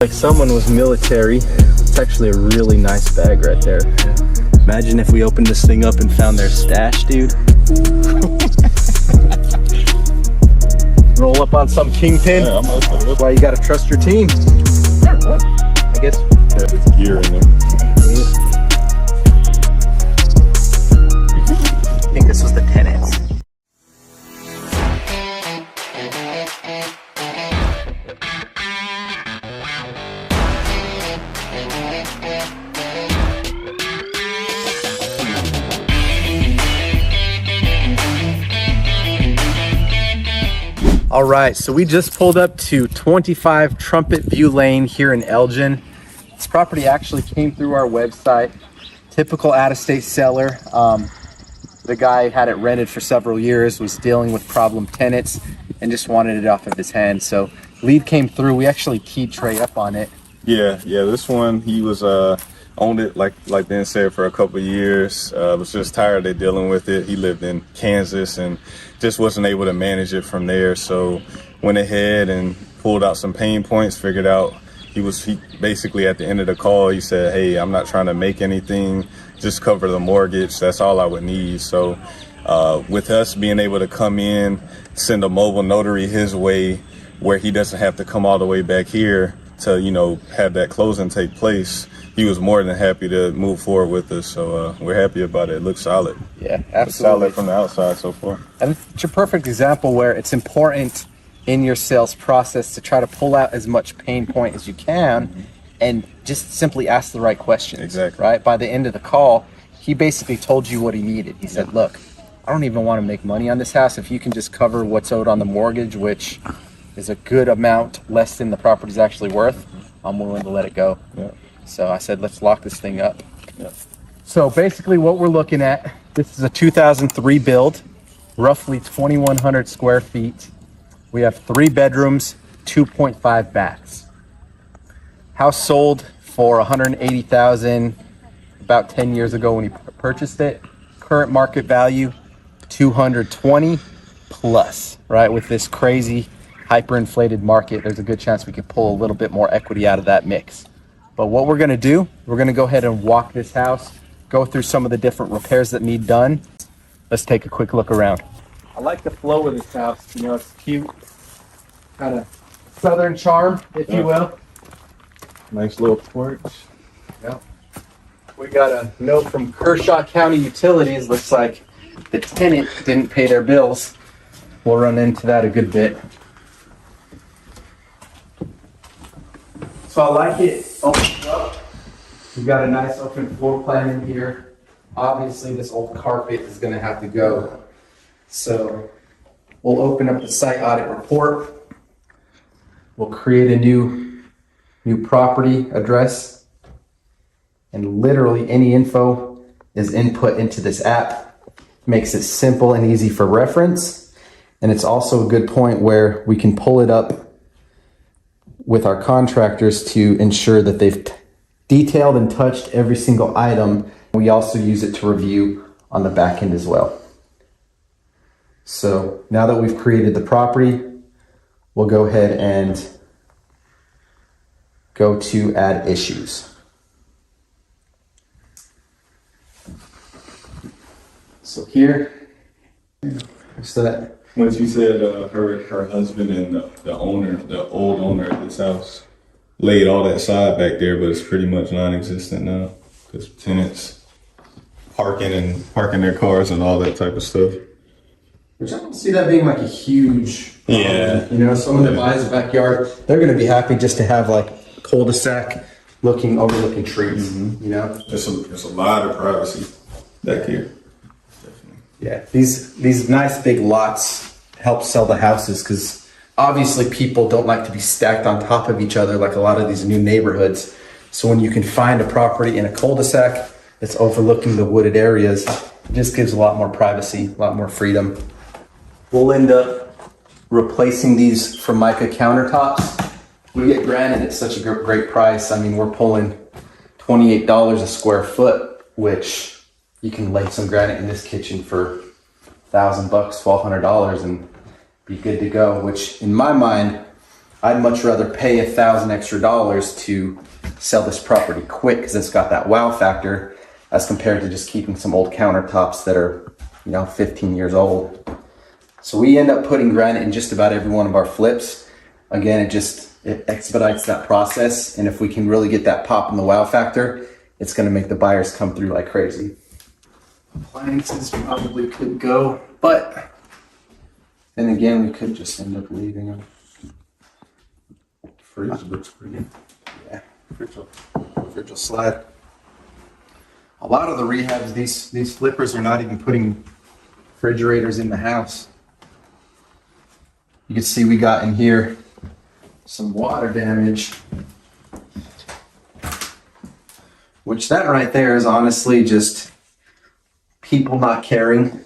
Like someone was military. It's actually a really nice bag right there. Imagine if we opened this thing up and found their stash, dude. Roll up on some kingpin. Yeah, That's why you gotta trust your team. I guess. Yeah, there's gear in there. I think this was the tenants. All right, so we just pulled up to 25 Trumpet View Lane here in Elgin. This property actually came through our website. Typical out-of-state seller. The guy had it rented for several years, was dealing with problem tenants, and just wanted it off of his hands. So lead came through. We actually keyed Trey up on it. Yeah. This one, he was owned it like Ben said for a couple of years. Was just tired of dealing with it. He lived in Kansas and just wasn't able to manage it from there. So went ahead and pulled out some pain points. Figured out he basically at the end of the call, he said, "Hey, I'm not trying to make anything. Just cover the mortgage. That's all I would need." So with us being able to come in, send a mobile notary his way, where he doesn't have to come all the way back here to have that closing take place, he was more than happy to move forward with us. So we're happy about it. It looks solid. Yeah, absolutely. It's solid from the outside so far. And it's a perfect example where it's important in your sales process to try to pull out as much pain point as you can and just simply ask the right questions. Exactly. Right? By the end of the call, he basically told you what he needed. He said, "Look, I don't even want to make money on this house. If you can just cover what's owed on the mortgage, which is a good amount less than the property's actually worth, I'm willing to let it go." Yeah. So I said, let's lock this thing up. Yeah. So basically what we're looking at, this is a 2003 build, roughly 2,100 square feet. We have 3 bedrooms, 2.5 baths. House sold for $180,000 about 10 years ago when he purchased it. Current market value, 220 plus, right? With this crazy hyperinflated market, there's a good chance we could pull a little bit more equity out of that mix. But what we're gonna do, we're gonna go ahead and walk this house, go through some of the different repairs that need done. Let's take a quick look around. I like the flow of this house. It's cute, kind of southern charm, if you will. Nice little porch. Yep. We got a note from Kershaw County Utilities. Looks like the tenant didn't pay their bills. We'll run into that a good bit. So I like it opened up. We've got a nice open floor plan in here. Obviously this old carpet is gonna have to go. So we'll open up the site audit report. We'll create a new property address. And literally any info is input into this app. Makes it simple and easy for reference. And it's also a good point where we can pull it up with our contractors to ensure that they've detailed and touched every single item. We also use it to review on the back end as well. So now that we've created the property, we'll go ahead and go to add issues. So here, what's that? When you said her husband and the old owner of this house laid all that side back there, but it's pretty much non-existent now because tenants parking their cars and all that type of stuff. Which I don't see that being like a huge problem. Yeah. Someone that buys a backyard, they're going to be happy just to have like a cul-de-sac overlooking trees. There's a lot of privacy back here. Yeah, these nice big lots help sell the houses because obviously people don't like to be stacked on top of each other like a lot of these new neighborhoods. So when you can find a property in a cul-de-sac that's overlooking the wooded areas, it just gives a lot more privacy, a lot more freedom. We'll end up replacing these Formica countertops. We get granted at such a great price. I mean, we're pulling $28 a square foot, which you can lay some granite in this kitchen for $1,000, $1,200, and be good to go, which in my mind I'd much rather pay $1,000 extra to sell this property quick because it's got that wow factor as compared to just keeping some old countertops that are, 15 years old. So we end up putting granite in just about every one of our flips. Again, it expedites that process. And if we can really get that pop in the wow factor, it's going to make the buyers come through like crazy. Appliances probably could go, but then again, we could just end up leaving them. Fridge looks pretty. Yeah, fridge will slide. A lot of the rehabs, these flippers are not even putting refrigerators in the house. You can see we got in here some water damage, which that right there is honestly just people not caring.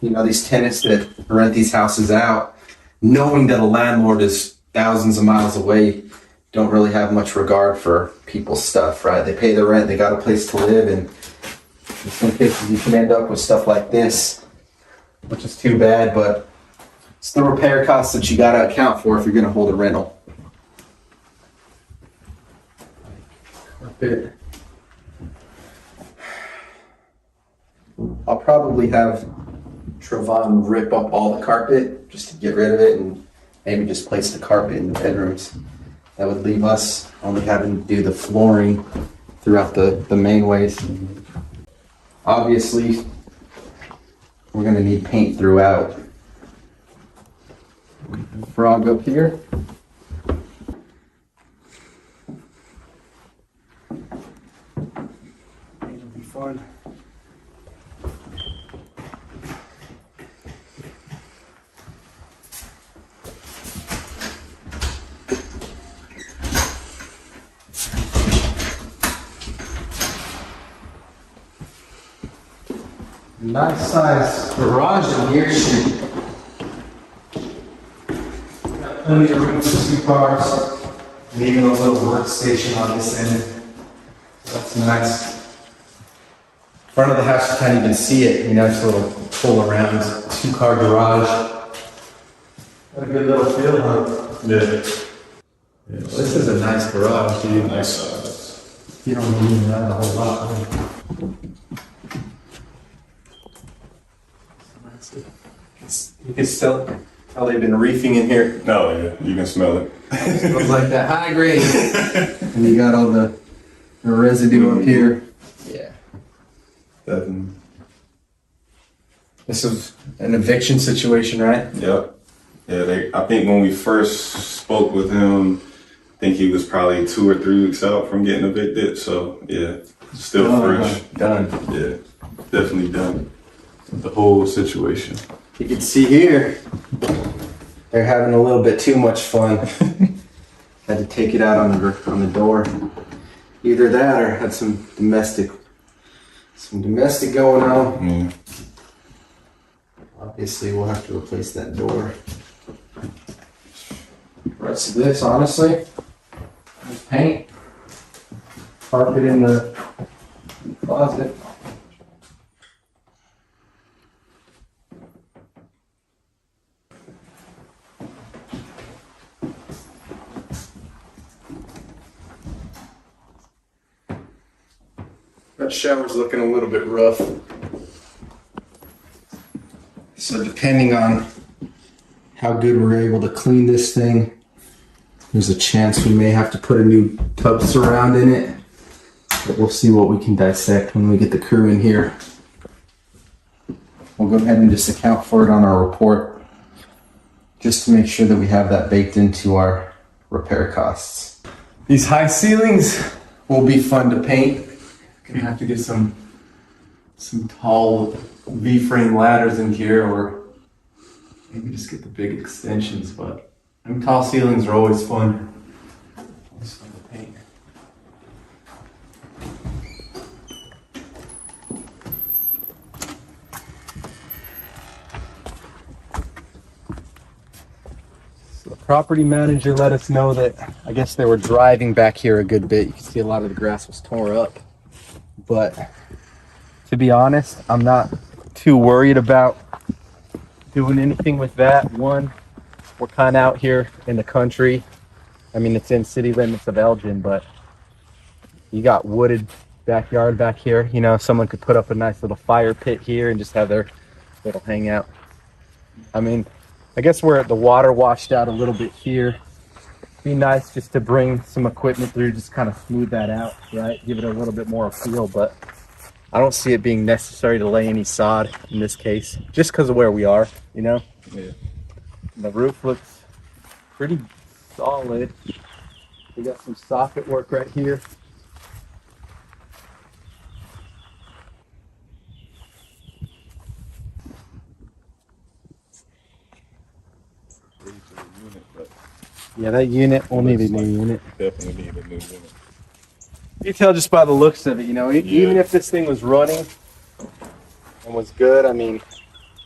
These tenants that rent these houses out, knowing that a landlord is thousands of miles away, don't really have much regard for people's stuff, right? They pay the rent, they got a place to live, and in some cases you can end up with stuff like this, which is too bad, but it's the repair costs that you gotta account for if you're gonna hold a rental. Carpet. I'll probably have Trevon rip up all the carpet just to get rid of it and maybe just place the carpet in the bedrooms. That would leave us only having to do the flooring throughout the mainways. Obviously, we're gonna need paint throughout. Frog up here. It'll be fun. Nice size garage in here. Got plenty of room for 2 cars, and even a little workstation on this end. That's nice. Front of the house, you can't even see it. It's a little pull around 2-car garage. Got a good little feel, huh? Yeah. Well, this is a nice garage, dude. Nice size. You don't need that a whole lot. Right? You can still tell they've been reefing in here. No, yeah, you can smell it. Smells like that high grade. And you got all the residue up here. Yeah. Definitely. This is an eviction situation, right? Yep. Yeah, I think when we first spoke with him, I think he was probably 2 or 3 weeks out from getting evicted. So yeah, still fresh. Done. Yeah, definitely done. The whole situation. You can see here, they're having a little bit too much fun. Had to take it out on the door. Either that or had some domestic going on. Yeah. Obviously, we'll have to replace that door. The rest of this, honestly, is paint. Carpet in the closet. That shower's looking a little bit rough. So depending on how good we're able to clean this thing, there's a chance we may have to put a new tub surround in it. But we'll see what we can dissect when we get the crew in here. We'll go ahead and just account for it on our report, just to make sure that we have that baked into our repair costs. These high ceilings will be fun to paint. Gonna have to get some tall V-frame ladders in here, or maybe just get the big extensions. But them tall ceilings are always fun. Always fun to paint. So the property manager let us know that I guess they were driving back here a good bit. You can see a lot of the grass was tore up. But to be honest, I'm not too worried about doing anything with that. One, We're kind of out here in the country. I mean, it's in city limits of Elgin, but you got wooded backyard back here. You know, someone could put up a nice little fire pit here and just have their little hangout. I mean, I guess where the water washed out a little bit here, be nice just to bring some equipment through, just kind of smooth that out, right? Give it a little bit more appeal, but I don't see it being necessary to lay any sod in this case, just because of where we are, you know? Yeah. The roof looks pretty solid. We got some soffit work right here. Yeah, that unit will need a new unit. Definitely need a new unit. You tell just by the looks of it, you know, even if this thing was running and was good, I mean,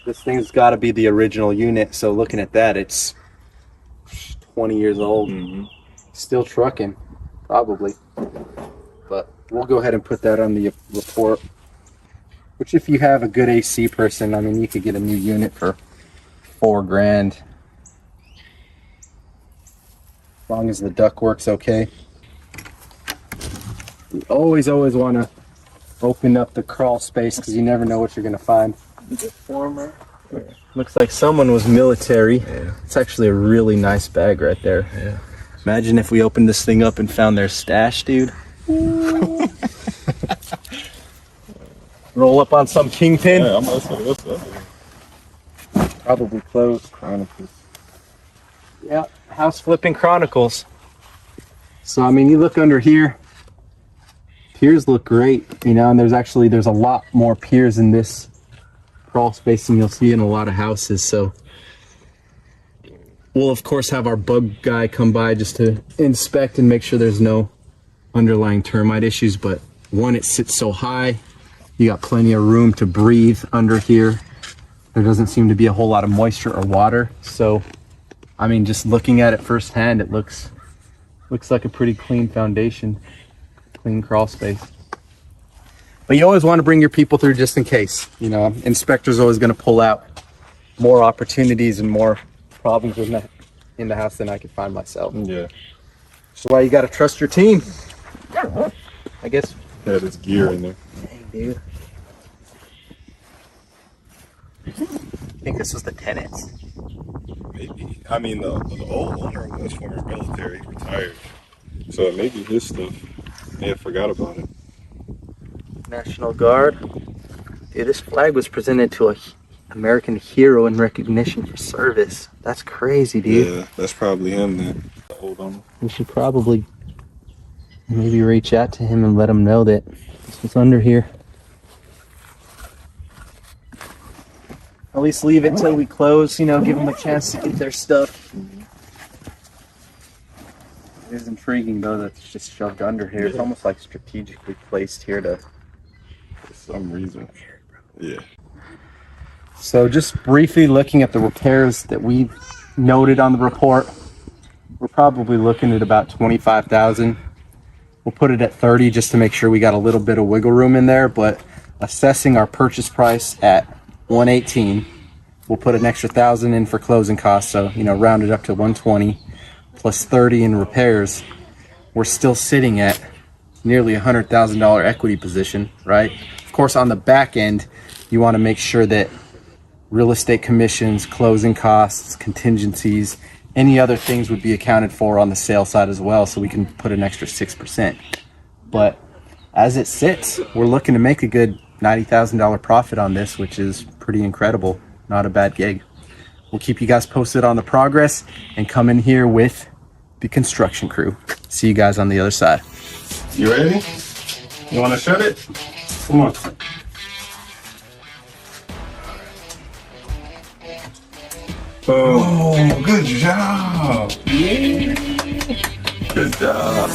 this thing's got to be the original unit. So looking at that, it's 20 years old. Mm-hmm. Still trucking, probably. But we'll go ahead and put that on the report. Which, if you have a good AC person, I mean, you could get a new unit for $4,000. As long as the ductwork's okay. You always want to open up the crawl space because you never know what you're going to find. Former. Looks like someone was military. Yeah. It's actually a really nice bag right there. Yeah. Imagine if we opened this thing up and found their stash, dude. Roll up on some kingpin. Yeah, I'm gonna say, what's up? Probably closed. Chronicles. Yeah, House Flipping Chronicles. So, I mean, you look under here. Piers look great, you know, and there's a lot more piers in this crawl space than you'll see in a lot of houses. So we'll of course have our bug guy come by just to inspect and make sure there's no underlying termite issues. But one, it sits so high, you got plenty of room to breathe under here. There doesn't seem to be a whole lot of moisture or water. So, I mean, just looking at it firsthand, it looks like a pretty clean foundation. Clean crawl space. But you always want to bring your people through just in case. You know, inspector's always going to pull out more opportunities and more problems in the house than I could find myself. Yeah. That's why you got to trust your team. I guess. Yeah, there's gear in there. Dang, dude. I think this was the tenants. Maybe. I mean, the old owner was former military, retired. So maybe his stuff. They forgot about it. National Guard. Dude, this flag was presented to a American hero in recognition for service. That's crazy, dude. Yeah, that's probably him then. Hold on. We should probably maybe reach out to him and let him know that this was under here. At least leave it till we close, you know, give them a chance to get their stuff. It is intriguing though that it's just shoved under here. It's almost like strategically placed here to... For some reason. Yeah. So just briefly looking at the repairs that we noted on the report, we're probably looking at about 25,000. We'll put it at 30 just to make sure we got a little bit of wiggle room in there, but assessing our purchase price at 118, we'll put an extra 1,000 in for closing costs, so you know, round it up to 120 plus 30 in repairs. We're still sitting at nearly $100,000 equity position, right? Of course, on the back end, you want to make sure that real estate commissions, closing costs, contingencies, any other things would be accounted for on the sale side as well, so we can put an extra 6%. But as it sits, we're looking to make a good $90,000 profit on this, which is pretty incredible. Not a bad gig. We'll keep you guys posted on the progress and come in here with the construction crew. See you guys on the other side. You ready? You want to shut it? Come on. Boom. Oh, good job. Yeah. Good job.